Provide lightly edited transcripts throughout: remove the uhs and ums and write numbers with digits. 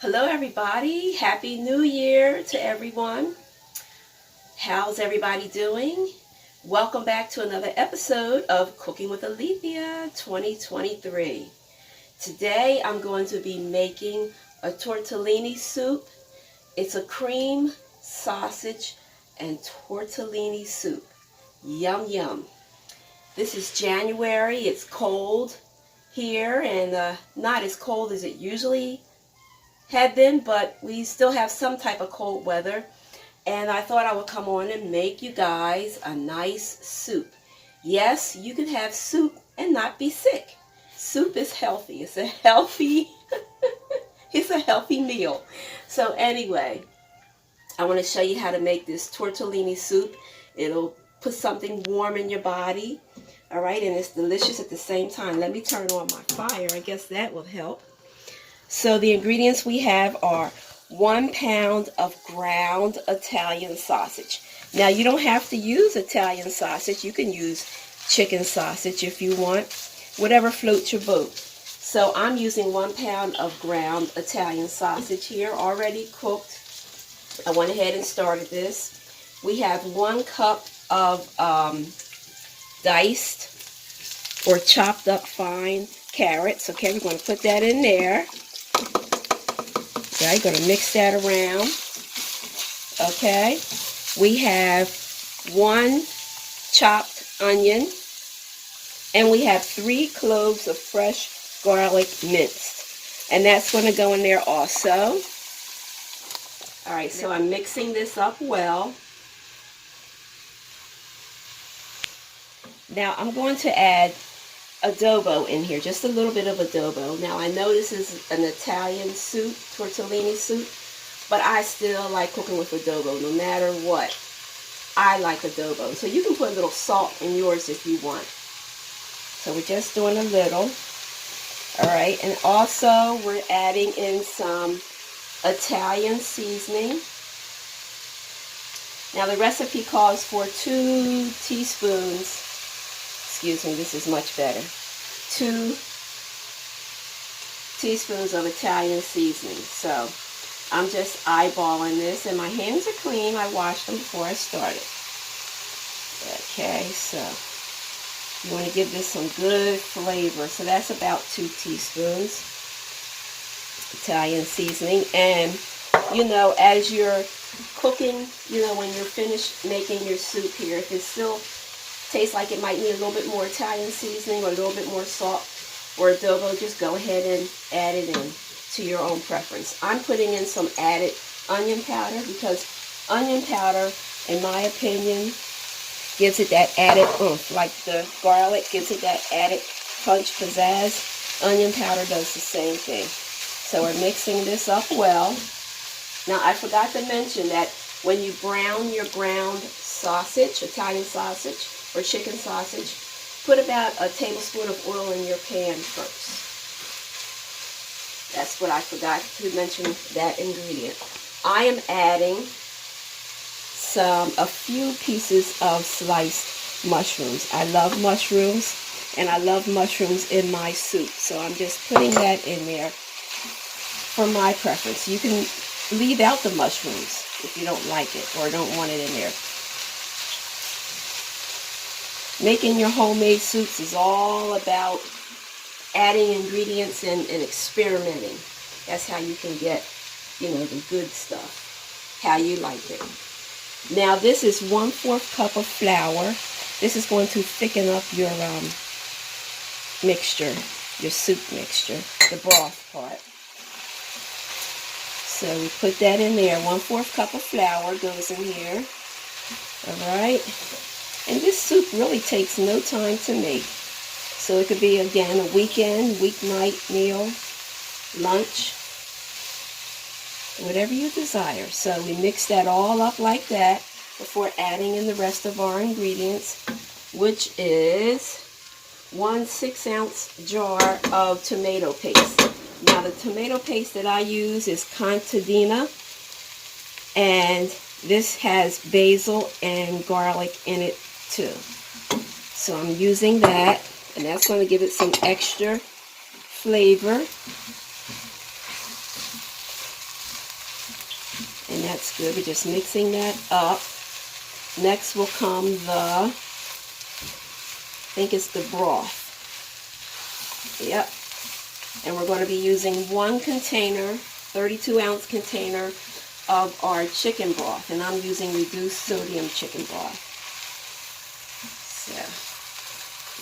Hello everybody, Happy New Year to everyone. How's everybody doing? Welcome back to another episode of Cooking with Alethea 2023. Today I'm going to be making a tortellini soup. It's a cream, sausage, and tortellini soup. Yum yum. This is January, it's cold here and not as cold as it usually had been, but we still have some type of cold weather, and I thought I would come on and make you guys a nice soup. Yes, you can have soup and not be sick. Soup is healthy. It's a healthy it's a healthy meal. So anyway, I want to show you how to make this tortellini soup. It'll put something warm in your body. All right, and it's delicious at the same time. Let me turn on my fire. I guess that will help. So the ingredients we have are 1 pound of ground Italian sausage. Now you don't have to use Italian sausage. You can use chicken sausage if you want, whatever floats your boat. So I'm using 1 pound of ground Italian sausage here, already cooked. I went ahead and started this. We have 1 cup of diced or chopped up fine carrots. Okay, we're going to put that in there. Okay, going to mix that around. Okay, we have 1 chopped onion, and we have 3 cloves of fresh garlic minced, and that's going to go in there also. All right, so I'm mixing this up well. Now I'm going to add adobo in here, just a little bit of adobo. Now I know this is an Italian soup, tortellini soup, but I still like cooking with adobo no matter what. I like adobo. So you can put a little salt in yours if you want. So we're just doing a little. Alright, and also we're adding in some Italian seasoning. Now the recipe calls for 2 teaspoons. Excuse me, this is much better. 2 teaspoons of Italian seasoning. So I'm just eyeballing this, and my hands are clean. I washed them before I started. Okay, so you want to give this some good flavor. So that's about 2 teaspoons Italian seasoning. And you know, as you're cooking, you know, when you're finished making your soup here, if it's still tastes like it might need a little bit more Italian seasoning or a little bit more salt or adobo, just go ahead and add it in to your own preference. I'm putting in some added onion powder because onion powder, in my opinion, gives it that added oomph. Like the garlic gives it that added punch, pizzazz. Onion powder does the same thing. So we're mixing this up well. Now I forgot to mention that when you brown your ground sausage, Italian sausage, or chicken sausage, put about a tablespoon of oil in your pan first. That's what I forgot to mention, that ingredient. I am adding a few pieces of sliced mushrooms. I love mushrooms, and I love mushrooms in my soup. So I'm just putting that in there for my preference. You can leave out the mushrooms if you don't like it or don't want it in there. Making your homemade soups is all about adding ingredients and experimenting. That's how you can get, you know, the good stuff, how you like it. Now this is 1/4 cup of flour. This is going to thicken up your mixture, your soup mixture, the broth part. So we put that in there. 1/4 cup of flour goes in here. All right. And this soup really takes no time to make. So it could be, again, a weekend, weeknight meal, lunch, whatever you desire. So we mix that all up like that before adding in the rest of our ingredients, which is 1 6-ounce jar of tomato paste. Now the tomato paste that I use is contadina, and this has basil and garlic in it too. So I'm using that, and that's going to give it some extra flavor. that's good. We're just mixing that up. Next will come I think it's the broth. Yep. And we're going to be using one container, 32-ounce container of our chicken broth. And I'm using reduced sodium chicken broth. So,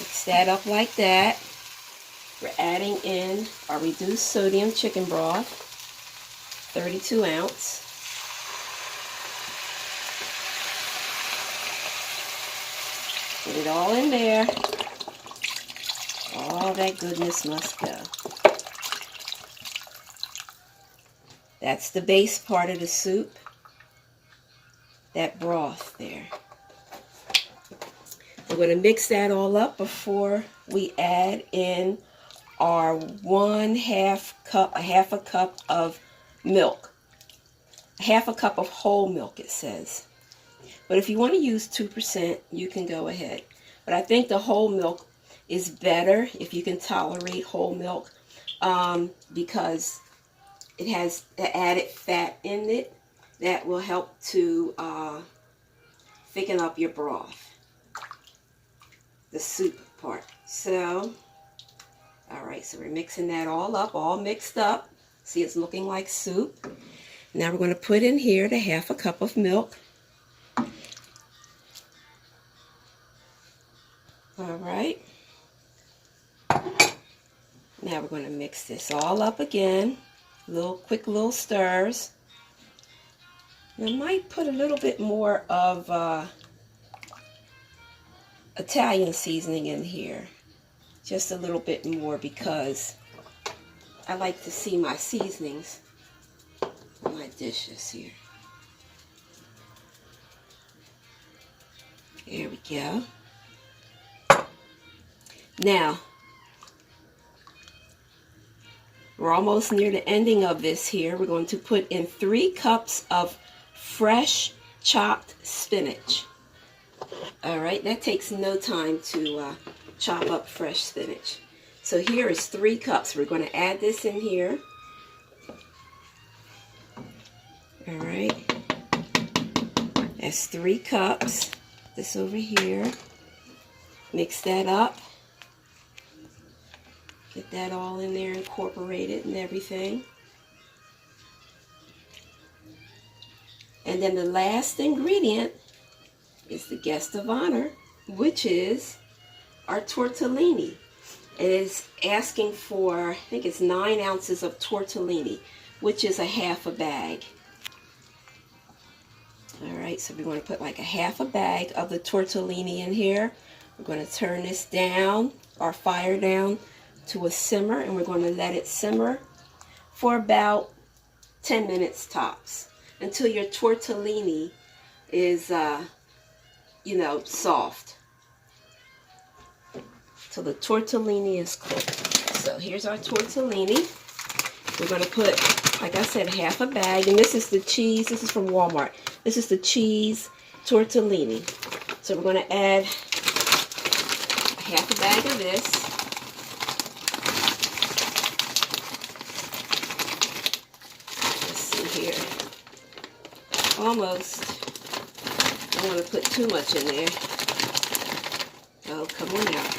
mix that up like that. We're adding in our reduced sodium chicken broth, 32 ounce. Put it all in there. All that goodness must go. That's the base part of the soup. That broth there. We're going to mix that all up before we add in our half a cup of milk. Half a cup of whole milk, it says. But if you want to use 2%, you can go ahead. But I think the whole milk is better if you can tolerate whole milk, because it has the added fat in it that will help to thicken up your broth, the soup part. So, all right, so we're mixing that all up, all mixed up. See, it's looking like soup. Now we're going to put in here the half a cup of milk. All right. Now we're going to mix this all up again. Quick little stirs. I might put a little bit more of Italian seasoning in here. Just a little bit more, because I like to see my seasonings on my dishes here. There we go. Now, we're almost near the ending of this here. We're going to put in 3 cups of fresh chopped spinach. All right, that takes no time to chop up fresh spinach. So here is 3 cups. We're going to add this in here. All right, that's 3 cups. This over here. Mix that up. Get that all in there, incorporated and everything. And then the last ingredient is the guest of honor, which is our tortellini. It is asking for, I think it's 9 ounces of tortellini, which is a half a bag. All right, so we're going to put like a half a bag of the tortellini in here. We're going to turn this down, our fire down, to a simmer, and we're going to let it simmer for about 10 minutes tops, until your tortellini is, soft. Till the tortellini is cooked. So here's our tortellini. We're going to put, like I said, half a bag, and this is the cheese. This is from Walmart. This is the cheese tortellini. So we're going to add half a bag of this. Here, almost. I don't want to put too much in there. Oh, come on out.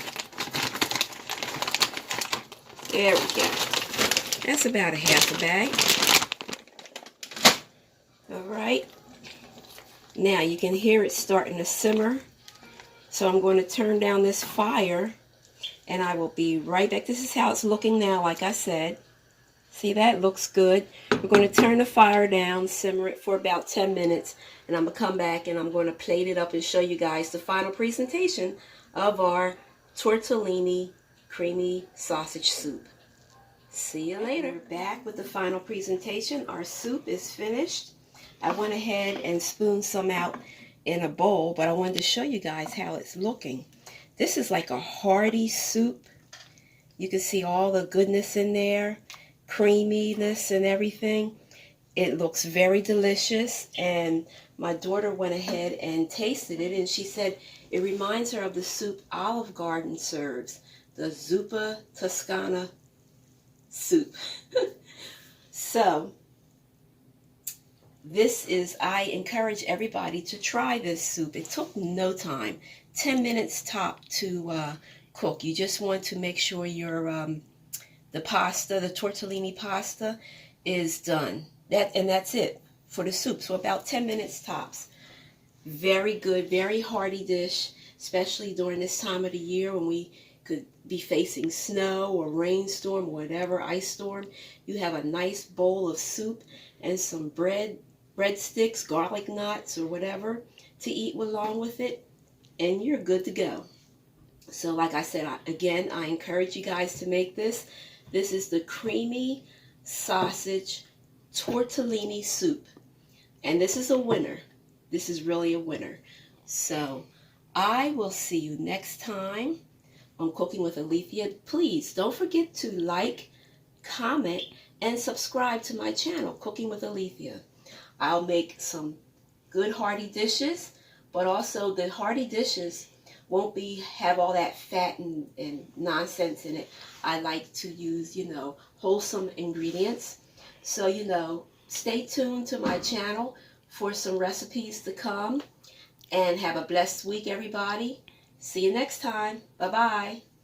There we go. That's about a half a bag. All right. Now you can hear it starting to simmer. So I'm going to turn down this fire, and I will be right back. This is how it's looking now, like I said. See, that looks good. We're going to turn the fire down, simmer it for about 10 minutes, and I'm going to come back and I'm going to plate it up and show you guys the final presentation of our tortellini creamy sausage soup. See you later. We're back with the final presentation. Our soup is finished. I went ahead and spooned some out in a bowl, but I wanted to show you guys how it's looking. This is like a hearty soup. You can see all the goodness in there. Creaminess and everything. It looks very delicious, and my daughter went ahead and tasted it, and she said it reminds her of the soup Olive Garden serves, the zuppa toscana soup. So I encourage everybody to try this soup. It took no time, 10 minutes top to cook. You just want to make sure the pasta, the tortellini pasta, is done. That's it for the soup. So about 10 minutes tops. Very good, very hearty dish, especially during this time of the year when we could be facing snow or rainstorm, whatever, ice storm. You have a nice bowl of soup and some breadsticks, garlic knots, or whatever to eat along with it, and you're good to go. So like I said, again, I encourage you guys to make this. This is the creamy sausage tortellini soup. And this is a winner. This is really a winner. So I will see you next time on Cooking with Alethea. Please don't forget to like, comment, and subscribe to my channel, Cooking with Alethea. I'll make some good hearty dishes, but also the hearty dishes won't have all that fat and nonsense in it. I like to use, wholesome ingredients. So, stay tuned to my channel for some recipes to come. And have a blessed week, everybody. See you next time. Bye-bye.